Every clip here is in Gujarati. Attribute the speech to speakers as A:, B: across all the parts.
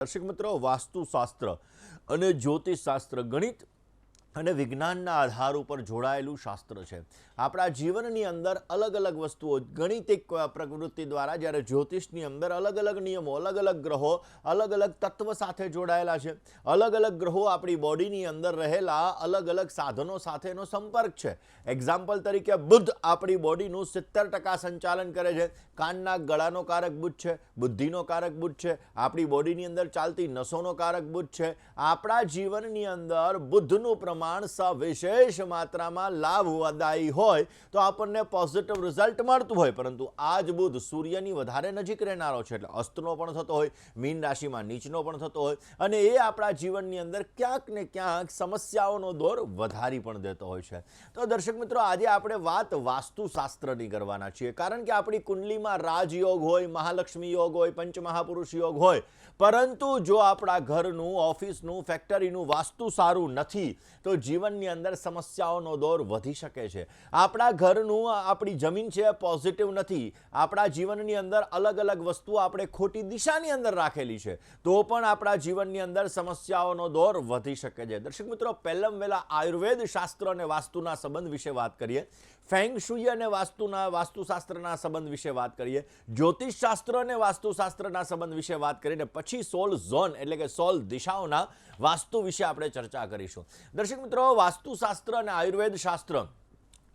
A: દર્શક મિત્રો, વાસ્તુશાસ્ત્ર અને જ્યોતિષશાસ્ત્ર ગણિત અને વિજ્ઞાનના આધાર ઉપર જોડાયેલું શાસ્ત્ર છે. આપણા જીવનની અંદર અલગ અલગ વસ્તુઓ ગણિતિક પ્રવૃત્તિ દ્વારા, જ્યારે જ્યોતિષની અંદર અલગ અલગ નિયમો, અલગ અલગ ગ્રહો અલગ અલગ તત્વ સાથે જોડાયેલા છે. અલગ અલગ ગ્રહો આપણી બોડીની અંદર રહેલા અલગ અલગ સાધનો સાથેનો સંપર્ક છે. એક્ઝામ્પલ તરીકે બુધ આપણી બોડીનું 70% સંચાલન કરે છે. કાનના ગળાનો કારક બુધ છે, બુદ્ધિનો કારક બુધ છે, આપણી બોડીની અંદર ચાલતી નસોનો કારક બુધ છે. આપણા જીવનની અંદર બુધનું પ્રમાણ સવિશેષ માત્રામાં લાભદાયી હોય તો આપણને પોઝિટિવ રિઝલ્ટ મળતું હોય, પરંતુ આ જ બુધ સૂર્યની વધારે નજીક રહેનારો છે, એટલે અસ્તનો પણ થતો હોય, મીન રાશિમાં નીચનો પણ થતો હોય, અને એ આપણા જીવનની અંદર ક્યાંક ને ક્યાંક સમસ્યાઓનો દોર વધારી પણ દેતો હોય છે. તો દર્શક મિત્રો, આજે આપણે વાત વાસ્તુશાસ્ત્રની કરવાના છીએ, કારણ કે આપણી કુંડલીમાં રાજયોગ હોય, મહાલક્ષ્મી યોગ હોય, પંચમહાપુરુષ યોગ હોય, પરંતુ જો આપણા ઘરનું, ઓફિસનું, ફેક્ટરીનું વાસ્તુ સારું નથી તો જીવનની અંદર સમસ્યાઓનો દોર વધી શકે છે. આપણા ઘરનું, આપણી જમીન છે પોઝિટિવ નથી, આપણા જીવનની અંદર અલગ અલગ વસ્તુઓ આપણે ખોટી દિશાની અંદર રાખેલી છે, તો પણ આપણા જીવનની અંદર સમસ્યાઓનો દોર વધી શકે છે. દર્શક મિત્રો, પહેલાં વહેલા આયુર્વેદ શાસ્ત્ર અને વાસ્તુના સંબંધ વિશે વાત કરીએ, ફેંગ શુઈ અને વાસ્તુશાસ્ત્રના સંબંધ વિશે વાત કરીએ, જ્યોતિષશાસ્ત્ર અને વાસ્તુશાસ્ત્રના સંબંધ વિશે વાત કરીને પછી 16 ઝોન એટલે કે 16 દિશાઓના વાસ્તુ વિશે આપણે ચર્ચા કરીશું. દર્શક મિત્રો, વાસ્તુશાસ્ત્ર અને આયુર્વેદ શાસ્ત્ર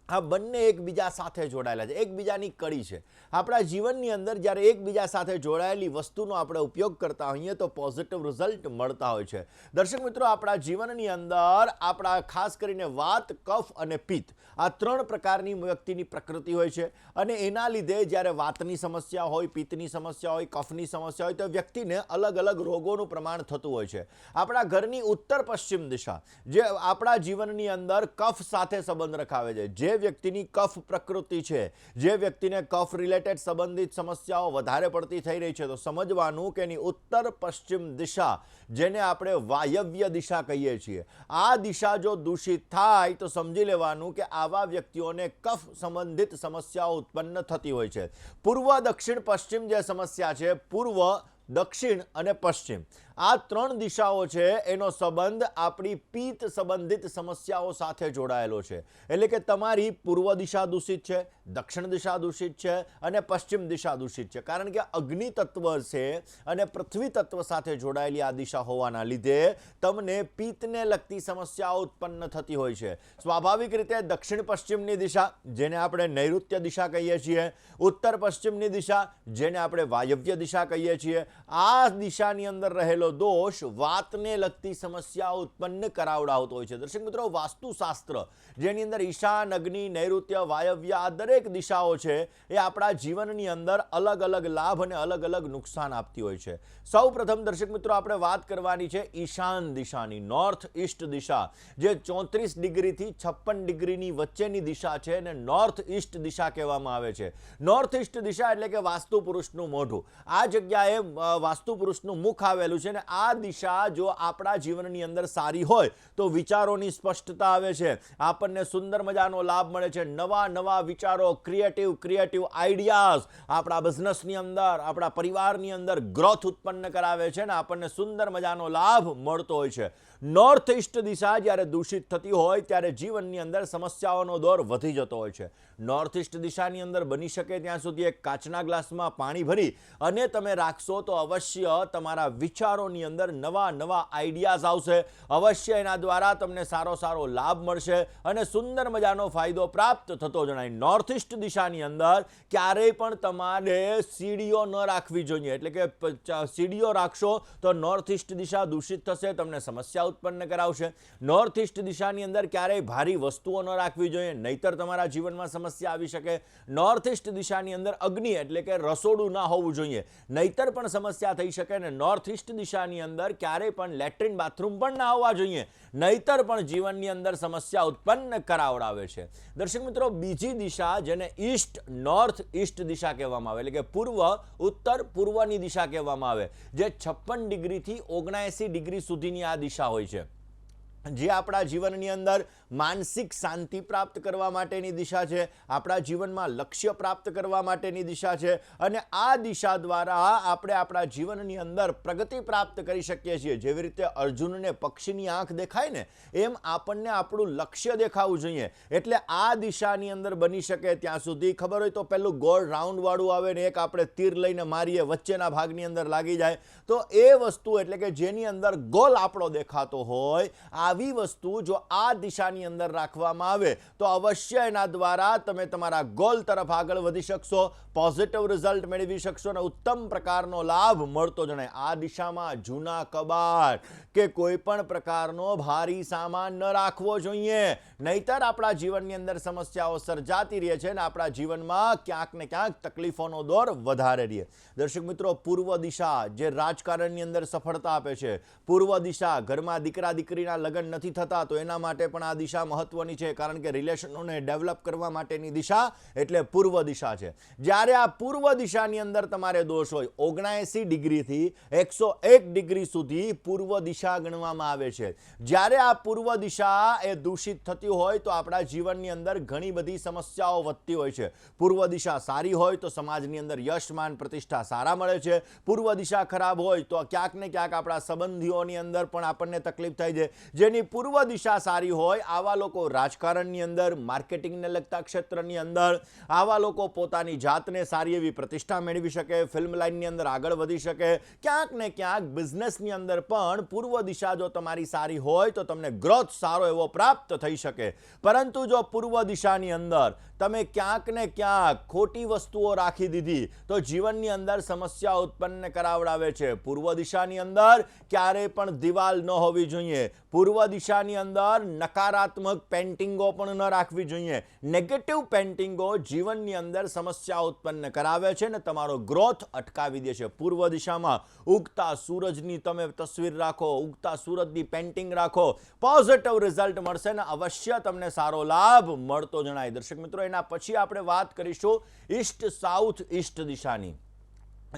A: આ બંને એકબીજા સાથે જોડાયેલા છે, એકબીજાની કડી છે. આપણા જીવનની અંદર જ્યારે એકબીજા સાથે જોડાયેલી વસ્તુનો આપણે ઉપયોગ કરતા હોઈએ તો પોઝિટિવ રિઝલ્ટ મળતા હોય છે. દર્શક મિત્રો, આપણા જીવનની અંદર આપણા ખાસ કરીને વાત, કફ અને પિત્ત આ 3 પ્રકારની વ્યક્તિની પ્રકૃતિ હોય છે, અને એના લીધે જ્યારે વાતની સમસ્યા હોય, પિત્તની સમસ્યા હોય, કફની સમસ્યા હોય તો વ્યક્તિને અલગ અલગ રોગોનું પ્રમાણ થતું હોય છે. આપણા ઘરની ઉત્તર પશ્ચિમ દિશા જે આપણા જીવનની અંદર કફ સાથે સંબંધ રખાવે છે, જે વ્યક્તિની કફ પ્રકૃતિ છે, જે વ્યક્તિને કફ રિલેટેડ સંબંધિત સમસ્યાઓ વધારે પડતી થઈ રહી છે, તો સમજવાનું કે એની ઉત્તર પશ્ચિમ દિશા, જેને આપણે વાયવ્ય દિશા કહીએ છીએ, આ દિશા જો દૂષિત થાય તો સમજી લેવાનું કે આવા વ્યક્તિઓને કફ સંબંધિત સમસ્યાઓ ઉત્પન્ન થતી હોય છે. પૂર્વ, દક્ષિણ, પશ્ચિમ જે સમસ્યા છે, પૂર્વ, દક્ષિણ અને પશ્ચિમ આ 3 દિશાઓ છે, એનો સંબંધ આપણી પિત્ત સંબંધિત સમસ્યાઓ સાથે જોડાયેલો છે. એટલે કે તમારી પૂર્વ દિશા દૂષિત છે, દક્ષિણ દિશા દૂષિત છે અને પશ્ચિમ દિશા દૂષિત છે, કારણ કે અગ્નિ તત્વ છે અને પૃથ્વી તત્વ સાથે જોડાયેલી આ દિશા હોવાના લીધે તમને પિત્તને લગતી સમસ્યાઓ ઉત્પન્ન થતી હોય છે. સ્વાભાવિક રીતે દક્ષિણ પશ્ચિમની દિશા, જેને આપણે નૈઋત્ય દિશા કહીએ છીએ, ઉત્તર પશ્ચિમની દિશા, જેને આપણે વાયવ્ય દિશા કહીએ છીએ, આ દિશાની અંદર રહેલો દોષ વાતને લગતી સમસ્યાઓ ઉત્પન્ન કરાવડાવતો હોય છે. દર્શક મિત્રો, વાસ્તુશાસ્ત્ર જેની અંદર ઈશાન, અગ્નિ, નૈઋત્ય, વાયવ્ય આ દરેક દિશાઓ છે, એ આપણા જીવનની અંદર અલગ અલગ લાભ અને અલગ અલગ નુકસાન આપતી હોય છે. સૌ પ્રથમ દર્શક મિત્રો, આપણે વાત કરવાની છે ઈશાન દિશાની, નોર્થ ઈસ્ટ દિશા, જે 34 ડિગ્રીથી 56 ડિગ્રીની વચ્ચેની દિશા છે, અને નોર્થ ઈસ્ટ દિશા કહેવામાં આવે છે. નોર્થ ઈસ્ટ દિશા એટલે કે વાસ્તુ પુરુષનું મોઢું, આ જગ્યાએ વાસ્તુ પુરુષનું મુખ આવેલું છે, અને આ દિશા જો આપણા જીવનની અંદર સારી હોય તો વિચારોની સ્પષ્ટતા આવે છે, આપણને સુંદર મજાનો લાભ મળે છે, નવા નવા વિચારો, ક્રિએટિવ આઈડિયાઝ આપણા બિઝનેસની અંદર, આપણા પરિવારની અંદર ગ્રોથ ઉત્પન્ન કરાવે છે, અને આપણને સુંદર મજાનો લાભ મળતો હોય છે. નોર્થ ઈસ્ટ દિશા જ્યારે દૂષિત થતી હોય ત્યારે જીવનની અંદર સમસ્યાઓનો દોર વધી જતો હોય છે. નોર્થ ઈસ્ટ દિશાની અંદર બની શકે ત્યાં સુધી એક કાચના ગ્લાસમાં પાણી ભરી અને તમે રાખશો તો અવશ્ય તમારા વિચારોની અંદર નવા નવા આઈડિયાઝ આવશે, અવશ્ય એના દ્વારા તમને સારો લાભ મળશે અને સુંદર મજાનો ફાયદો પ્રાપ્ત થતો જણાય. નોર્થ ઈસ્ટ દિશાની અંદર ક્યારેય પણ તમારે સીડીઓ ન રાખવી જોઈએ, એટલે કે સીડીઓ રાખશો તો નોર્થ ઈસ્ટ દિશા દૂષિત થશે, તમને સમસ્યા ઉત્પન્ન કરાવશે. નોર્થ ઈસ્ટ દિશાની અંદર ક્યારેય ભારી વસ્તુઓ ન રાખવી જોઈએ, નહીતર તમારા જીવનમાં સમસ્યા આવી શકે. નોર્થ ઈસ્ટ દિશાની અંદર અગ્નિ એટલે કે રસોડું ના હોવું જોઈએ, નહીતર પણ સમસ્યા થઈ શકે. અને નોર્થ ઈસ્ટ દિશાની અંદર ક્યારેય પણ લેટ્રિન, બાથરૂમ પણ ના હોવા જોઈએ, નહીતર પણ જીવનની અંદર સમસ્યા ઉત્પન્ન કરાવડાવે છે. દર્શક મિત્રો, બીજી દિશા જેને ઈસ્ટ નોર્થ ઈસ્ટ દિશા કહેવામાં આવે, એટલે કે પૂર્વ, ઉત્તર, પૂર્વની દિશા કહેવામાં આવે, જે 56 ડિગ્રીથી 79 ડિગ્રી સુધીની આ દિશા હોય છે. જે આપણા જીવનની અંદર માનસિક શાંતિ પ્રાપ્ત કરવા માટેની દિશા છે, આપણા જીવનમાં લક્ષ્ય પ્રાપ્ત કરવા માટેની દિશા છે, અને આ દિશા દ્વારા આપણે આપણા જીવનની અંદર પ્રગતિ પ્રાપ્ત કરી શકીએ છીએ. જેવી રીતે અર્જુનને પક્ષીની આંખ દેખાય ને, એમ આપણને આપણું લક્ષ્ય દેખાવું જોઈએ. એટલે આ દિશાની અંદર બની શકે ત્યાં સુધી ખબર હોય તો પેલું ગોળ રાઉન્ડવાળું આવે ને એક આપણે તીર લઈને મારીએ, વચ્ચેના ભાગની અંદર લાગી જાય, તો એ વસ્તુ એટલે કે જેની અંદર ગોલ આપણો દેખાતો હોય, આવી વસ્તુ જો આ દિશાની અંદર રાખવામાં આવે તો અવશ્ય એના દ્વારા તમે તમારા ગોલ તરફ આગળ વધી શકશો, પોઝિટિવ રિઝલ્ટ મેળવી શકશો અને ઉત્તમ પ્રકારનો લાભ મળતો જણાય. આ દિશામાં જૂના કબાટ કે કોઈ પણ પ્રકારનો ભારી સામાન ન રાખવો જોઈએ, નહીતર આપણા જીવનની અંદર સમસ્યાઓ સર્જાતી રહે છે અને આપણા જીવનમાં ક્યાંક ને ક્યાંક તકલીફોનો દોર વધારે રહે. દર્શક મિત્રો, પૂર્વ દિશા જે રાજકારણની અંદર સફળતા આપે છે, પૂર્વ દિશા ઘરમાં દીકરા દીકરીના લગ્ન નથી થતા તો એના માટે પણ આ દિશા મહત્વની છે, કારણ કે રિલેશનોને ડેવલપ કરવા માટેની દિશા એટલે પૂર્વ દિશા છે. જ્યારે આ પૂર્વ દિશાની અંદર તમારે દોષ હોય, 79 ડિગ્રીથી 101 ડિગ્રી સુધી પૂર્વ દિશા ગણવામાં આવે છે. જ્યારે આ પૂર્વ દિશા એ દૂષિત થતી હોય તો આપણા જીવનની અંદર ઘણી બધી સમસ્યાઓ વધતી હોય છે. પૂર્વ દિશા સારી હોય તો સમાજની અંદર યશ માન પ્રતિષ્ઠા સારા મળે છે. પૂર્વ દિશા ખરાબ હોય તો ક્યાંક ને ક્યાંક આપણા સંબંધીઓની અંદર પણ આપણને તકલીફ થાય છે. જેની પૂર્વ દિશા સારી હોય આવા લોકો રાજકારણની અંદર, માર્કેટિંગને લગતા ક્ષેત્રની અંદર આવા લોકો પોતાની જાતને સારી એવી પ્રતિષ્ઠા મેળવી શકે, ફિલ્મ લાઇનની અંદર આગળ વધી શકે. ક્યાંક ને ક્યાંક બિઝનેસની અંદર પણ પૂર્વ દિશા જો તમારી સારી હોય તો તમને ગ્રોથ સારો એવો પ્રાપ્ત થઈ શકે. પરંતુ જો પૂર્વ દિશાની અંદર તમે ક્યાંક ને ક્યાંક ખોટી વસ્તુઓ રાખી દીધી તો જીવનની અંદર સમસ્યા ઉત્પન્ન કરાવડાવે છે. પૂર્વ દિશાની અંદર ક્યારેય પણ દિવાલ ન હોવી જોઈએ. પૂર્વ દિશાની અંદર નકારાત્મક પેન્ટિંગો પણ ન રાખવી જોઈએ. નેગેટિવ પેન્ટિંગો જીવનની અંદર સમસ્યા ઉત્પન્ન કરાવે છે અને તમારો ગ્રોથ અટકાવી દે છે. પૂર્વ દિશામાં ઉગતા સૂરજની તમે તસવીર રાખો, ઉગતા સૂરજની પેન્ટિંગ રાખો, પોઝિટિવ રિઝલ્ટ મળશે ને અવશ્ય તમને સારો લાભ મળતો જણાય. દર્શક મિત્રો, એના પછી આપણે વાત કરીશું ઈસ્ટ સાઉથ ઈસ્ટ દિશાની,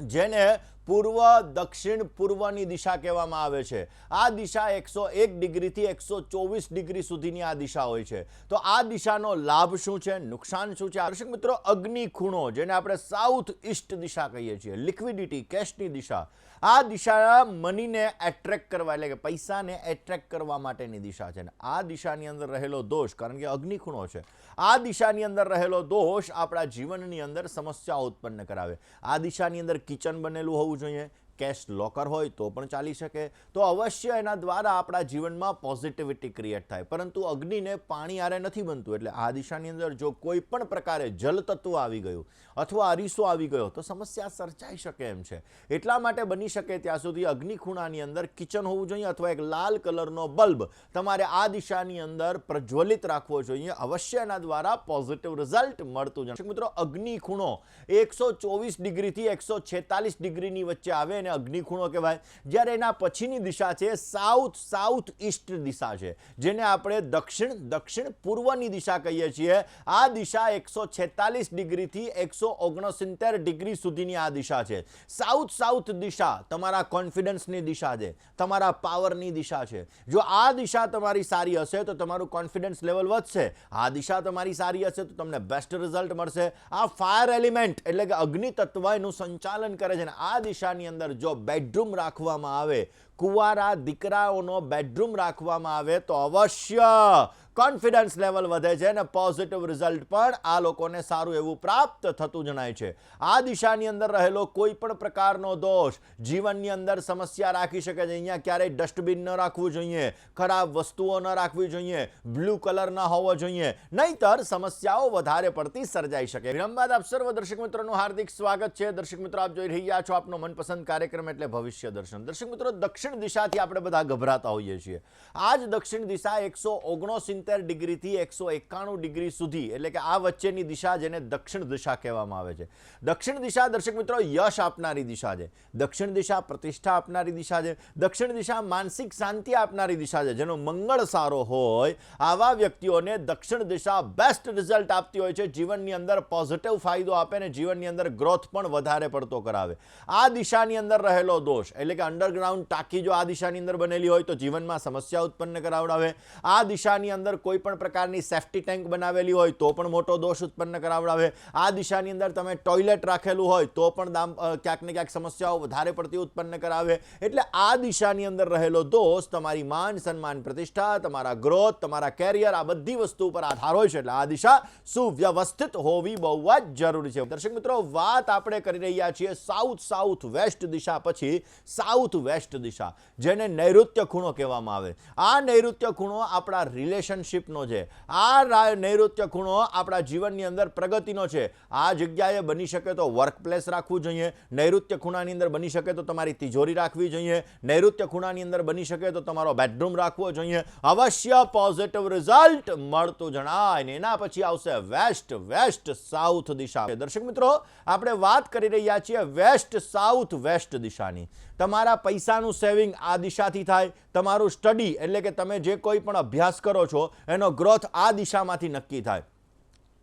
A: જેને પૂર્વ દક્ષિણ પૂર્વની દિશા કહેવામાં આવે છે. આ દિશા 101 ડિગ્રીથી 124 ડિગ્રી સુધીની આ દિશા હોય છે. તો આ દિશાનો લાભ શું છે, નુકસાન શું છે? દર્શક મિત્રો, અગ્નિ ખૂણો જેને આપણે સાઉથ ઈસ્ટ દિશા કહીએ છીએ, લિક્વિડિટી કેશની દિશા, આ દિશા મનીને એટ્રેક્ટ કરવા એટલે કે પૈસાને એટ્રેક્ટ કરવા માટેની દિશા છે. આ દિશાની અંદર રહેલો દોષ, કારણ કે અગ્નિ ખૂણો છે, આ દિશાની અંદર રહેલો દોષ આપણા જીવનની અંદર સમસ્યા ઉત્પન્ન કરાવે. આ દિશાની અંદર કિચન બનેલું હોવું જોઈએ, કેશ લોકર હોય તો પણ ચાલી શકે, તો અવશ્ય એના દ્વારા આપણા જીવનમાં પોઝિટિવિટી ક્રિએટ થાય. પરંતુ અગ્નિને પાણી આરે નથી બનતું, એટલે આ દિશાની અંદર જો કોઈ પણ પ્રકારે જલ તત્વ આવી ગયું અથવા અરીસો આવી ગયો તો સમસ્યા સર્જાઈ શકે એમ છે. એટલા માટે બની શકે ત્યાં સુધી અગ્નિ ખૂણાની અંદર કિચન હોવું જોઈએ અથવા એક લાલ કલરનો બલ્બ તમારે આ દિશાની અંદર પ્રજ્વલિત રાખવો જોઈએ. અવશ્ય એના દ્વારા પોઝિટિવ રિઝલ્ટ મળતું જશે. મિત્રો, અગ્નિ ખૂણો 124 ડિગ્રીથી 146 ડિગ્રીની વચ્ચે આવે ને અગ્નિ ખૂણો કહેવાય. જ્યારે એના પછીની દિશા છે સાઉથ ઈસ્ટ દિશા છે, જેને આપણે દક્ષિણ પૂર્વની દિશા કહીએ છીએ. આ દિશા 146 ડિગ્રીથી 169 ડિગ્રી સુધીની આ દિશા છે. સાઉથ દિશા તમારા કોન્ફિડન્સની દિશા છે, તમારા પાવરની દિશા છે. જો આ દિશા તમારી સારી હશે તો તમારું કોન્ફિડન્સ લેવલ વધશે. આ દિશા તમારી સારી હશે તો તમને બેસ્ટ રિઝલ્ટ મળશે. આ ફાયર એલિમેન્ટ એટલે કે અગ્નિ તત્વ એનું સંચાલન કરે છે. આ દિશાની અંદર જો બેડરૂમ રાખવામાં આવે, કુંવારા દીકરાઓનો બેડરૂમ રાખવામાં આવે તો અવશ્ય કોન્ફિડન્સ લેવલ વધે છે અને પોઝિટિવ રિઝલ્ટ પણ આ લોકોને સારું એવું પ્રાપ્ત થતું જણાય છે. આ દિશાની અંદર રહેલો કોઈ પણ પ્રકારનો દોષ જીવનની અંદર સમસ્યા રાખી શકે છે. અહીંયા ક્યારેય ડસ્ટબિન ન રાખવું જોઈએ, ખરાબ વસ્તુઓ ન રાખવી જોઈએ, બ્લુ કલર ન હોવો જોઈએ, નહીતર સમસ્યાઓ વધારે પડતી સર્જાઈ શકે. વિરામ બાદ આપ સર્વ દર્શક મિત્રોનું હાર્દિક સ્વાગત છે. દર્શક મિત્રો, આપ જોઈ રહ્યા છો આપનો મનપસંદ કાર્યક્રમ એટલે ભવિષ્ય દર્શન. દર્શક મિત્રો, દક્ષિણ દિશાથી આપણે બધા ગભરાતા હોઈએ છીએ. આ જ દક્ષિણ દિશા 169 ડિગ્રીથી 191 સુધી, એટલે કે આ વચ્ચેની દિશા જેને દક્ષિણ દિશા કહેવામાં આવે છે. દક્ષિણ દિશા દર્શક મિત્રો યશ આપનારી દિશા છે. દક્ષિણ દિશા પ્રતિષ્ઠા આપનારી દિશા છે. દક્ષિણ દિશા માનસિક શાંતિ આપનારી દિશા છે. જેનો મંગળ સારો હોય આવા વ્યક્તિઓને દક્ષિણ દિશા બેસ્ટ રિઝલ્ટ આપતી હોય છે. જીવનની અંદર પોઝિટિવ ફાયદો આપે ને જીવનની અંદર ગ્રોથ પણ વધારે પડતો કરાવે. આ દિશાની અંદર રહેલો દોષ એટલે કે અંડરગ્રાઉન્ડ ટાંકી જો આ દિશાની અંદર બનેલી હોય તો જીવનમાં સમસ્યા ઉત્પન્ન કરાવડાવે. આ દિશાની અંદર કોઈ પણ પ્રકારની સેફ્ટી ટેન્ક બનાવેલી હોય તો પણ મોટો દોષ ઉત્પન્ન કરાવડાવે. આ દિશાની અંદર તમે ટોયલેટ રાખેલું હોય તો પણ ક્યાંક ને ક્યાંક સમસ્યાઓ વધારે પડતી ઉત્પન્ન કરાવે. એટલે આ દિશાની અંદર રહેલો દોષ તમારી માન સન્માન પ્રતિષ્ઠા, તમારા ગ્રોથ, તમારા કેરિયર, આ બધી વસ્તુ પર આધાર હોય છે. એટલે આ દિશા સુવ્યવસ્થિત હોવી બહુ જ જરૂરી છે. દર્શક મિત્રો, વાત આપણે કરી રહ્યા છીએ સાઉથ વેસ્ટ દિશા પછી સાઉથ વેસ્ટ દિશા, જેને નૈઋત્ય ખૂણો કહેવામાં આવે. આ નૈઋત્ય ખૂણો આપણા રિલેશનશિપનો છે. આ નૈઋત્ય ખૂણો આપણા જીવનની અંદર પ્રગતિનો છે. આ જગ્યાએ બની શકે તો વર્ક પ્લેસ રાખવું જોઈએ. નૈઋત્ય ખૂણાની અંદર બની શકે તો તમારી તિજોરી રાખવી જોઈએ. નૈઋત્ય ખૂણાની અંદર બની શકે તો તમારો બેડરૂમ રાખવો જોઈએ. અવશ્ય પોઝિટિવ રિઝલ્ટ મળતું જણાય. ને એના પછી આવશે વેસ્ટ સાઉથ દિશા. દર્શક મિત્રો, આપણે વાત કરી રહ્યા છીએ વેસ્ટ સાઉથ વેસ્ટ દિશાની. તમારા પૈસાનું સેવિંગ આ દિશાથી થાય. તમારું સ્ટડી એટલે કે તમે જે કોઈ પણ અભ્યાસ કરો છો એનો ગ્રોથ આ દિશામાંથી નક્કી થાય.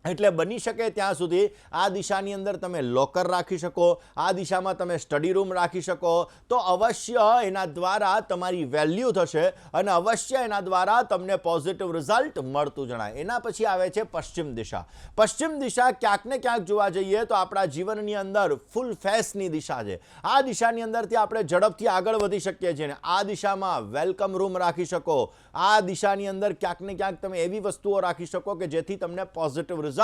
A: એટલે બની શકે ત્યાં સુધી આ દિશાની અંદર તમે લોકર રાખી શકો, આ દિશામાં તમે સ્ટડી રૂમ રાખી શકો, તો અવશ્ય એના દ્વારા તમારી વેલ્યુ થશે અને અવશ્ય એના દ્વારા તમને પોઝિટિવ રિઝલ્ટ મળતું જણાય. એના પછી આવે છે પશ્ચિમ દિશા. પશ્ચિમ દિશા ક્યાંક ને ક્યાંક જોવા જઈએ તો આપણા જીવનની અંદર ફૂલ ફેસની દિશા છે. આ દિશાની અંદરથી આપણે ઝડપથી આગળ વધી શકીએ છીએ. આ દિશામાં વેલકમ રૂમ રાખી શકો. આ દિશાની અંદર ક્યાંક ને ક્યાંક તમે એવી વસ્તુઓ રાખી શકો કે જેથી તમને પોઝિટિવ રિઝલ્ટ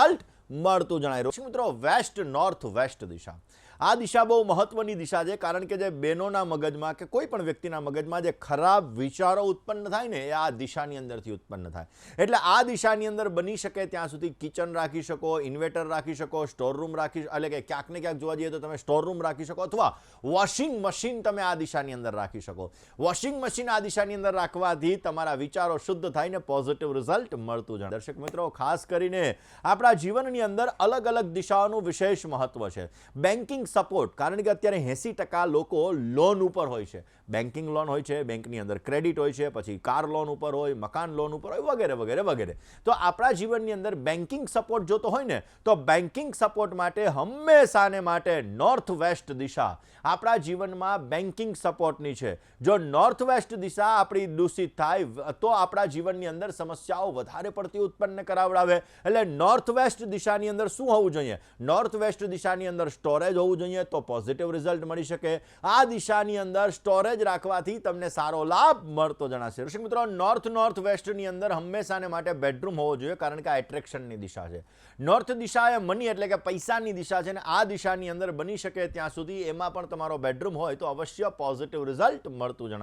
A: મળતું જણાય. મિત્રો, વેસ્ટ નોર્થ વેસ્ટ દિશા, આ દિશા બહુ મહત્વની દિશા છે. કારણ કે જે બહેનોના મગજમાં કે કોઈ પણ વ્યક્તિના મગજમાં જે ખરાબ વિચારો ઉત્પન્ન થાય ને એ આ દિશાની અંદરથી ઉત્પન્ન થાય. એટલે આ દિશાની અંદર બની શકે ત્યાં સુધી કિચન રાખી શકો, ઇન્વર્ટર રાખી શકો, સ્ટોર રૂમ રાખી, એટલે કે ક્યાંક ને ક્યાંક જોવા જઈએ તો તમે સ્ટોર રૂમ રાખી શકો, અથવા વોશિંગ મશીન તમે આ દિશાની અંદર રાખી શકો. વોશિંગ મશીન આ દિશાની અંદર રાખવાથી તમારા વિચારો શુદ્ધ થાય ને પોઝિટિવ રિઝલ્ટ મળતું જાય. દર્શક મિત્રો, ખાસ કરીને આપણા જીવનની અંદર અલગ અલગ દિશાઓનું વિશેષ મહત્વ છે. બેન્કિંગ સપોર્ટ, કારણ કે અત્યારે 80% લોકો લોન ઉપર હોય છે. બેન્કિંગ લોન હોય છે, બેંકની અંદર ક્રેડિટ હોય છે, પછી કાર લોન ઉપર હોય, મકાન લોન ઉપર હોય, વગેરે વગેરે વગેરે. તો આપણા જીવનની અંદર બેન્કિંગ સપોર્ટ જોતો હોય ને તો બેન્કિંગ સપોર્ટ માટે હંમેશાને માટે નોર્થ વેસ્ટ દિશા આપણા જીવનમાં બેન્કિંગ સપોર્ટની છે. જો નોર્થ વેસ્ટ દિશા આપણી દૂષિત થાય તો આપણા જીવનની અંદર સમસ્યાઓ વધારે પડતી ઉત્પન્ન કરાવડાવે. એટલે નોર્થ વેસ્ટ દિશાની અંદર શું હોવું જોઈએ? નોર્થ વેસ્ટ દિશાની અંદર સ્ટોરેજ હોવું જોઈએ તો પોઝિટિવ રિઝલ્ટ મળી શકે. આ દિશાની અંદર સ્ટોરેજ રાખવાથી તમને સારો લાભ મળતો જણાશે. દર્શક મિત્રો, નોર્થ વેસ્ટની અંદર હંમેશાને માટે બેડરૂમ હોવો જોઈએ, કારણ કે આ એટ્રેક્શનની દિશા છે. નોર્થ દિશા એ મની એટલે કે પૈસાની દિશા છે. ને આ દિશાની અંદર બની શકે ત્યાં સુધી એમાં પણ તમારો બેડરૂમ હોય તો અવશ્ય પોઝિટિવ રિઝલ્ટ મળતું જણાય.